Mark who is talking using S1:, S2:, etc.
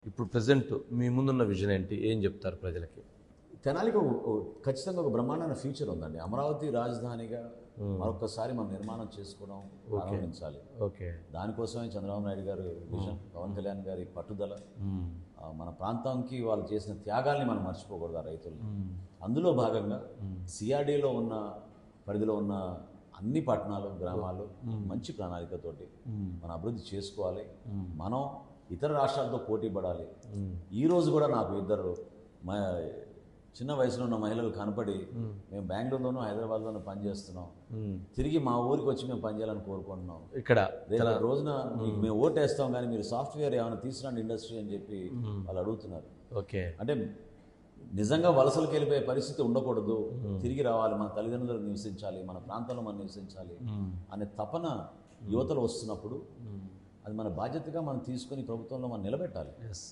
S1: ఇప్పుడు ప్రజెంట్ మీ ముందున్న విజన్ ఏంటి, ఏం చెప్తారు ప్రజలకి?
S2: తెనాలికి ఖచ్చితంగా ఒక బ్రహ్మాండమైన ఫ్యూచర్ ఉందండి. అమరావతి రాజధానిగా మరొకసారి మనం నిర్మాణం చేసుకోవడం ప్రారంభించాలి.
S1: ఓకే.
S2: దానికోసమే చంద్రబాబు నాయుడు గారు విజన్, పవన్ కళ్యాణ్ గారి పట్టుదల, మన ప్రాంతానికి వాళ్ళు చేసిన త్యాగాల్ని మనం మర్చిపోకూడదు ఆ రైతులు. అందులో భాగంగా సిఆర్డీలో ఉన్న పరిధిలో ఉన్న అన్ని పట్టణాలు, గ్రామాలు మంచి ప్రణాళికతోటి మనం అభివృద్ధి చేసుకోవాలి. మనం ఇతర రాష్ట్రాలతో పోటీ పడాలి. ఈరోజు కూడా నాకు ఇద్దరు చిన్న వయసులో ఉన్న మహిళలు కనపడి మేము బెంగళూరులోనూ హైదరాబాద్లోనూ పనిచేస్తున్నాం, తిరిగి మా ఊరికి వచ్చి మేము పనిచేయాలని కోరుకుంటున్నాం.
S1: ఇక్కడ
S2: రేపు రోజున మేము ఓటేస్తాం కానీ మీరు సాఫ్ట్వేర్ ఏమైనా తీసుకురండి ఇండస్ట్రీ అని చెప్పి వాళ్ళు అడుగుతున్నారు.
S1: ఓకే.
S2: అంటే నిజంగా వలసలకు వెళ్ళిపోయే పరిస్థితి ఉండకూడదు, తిరిగి రావాలి, మన తల్లిదండ్రులు నివసించాలి, మన ప్రాంతంలో మనం నివసించాలి అనే తపన యువతలు వస్తున్నప్పుడు అది మన బాధ్యతగా మనం తీసుకొని ప్రభుత్వంలో మనం నిలబెట్టాలి.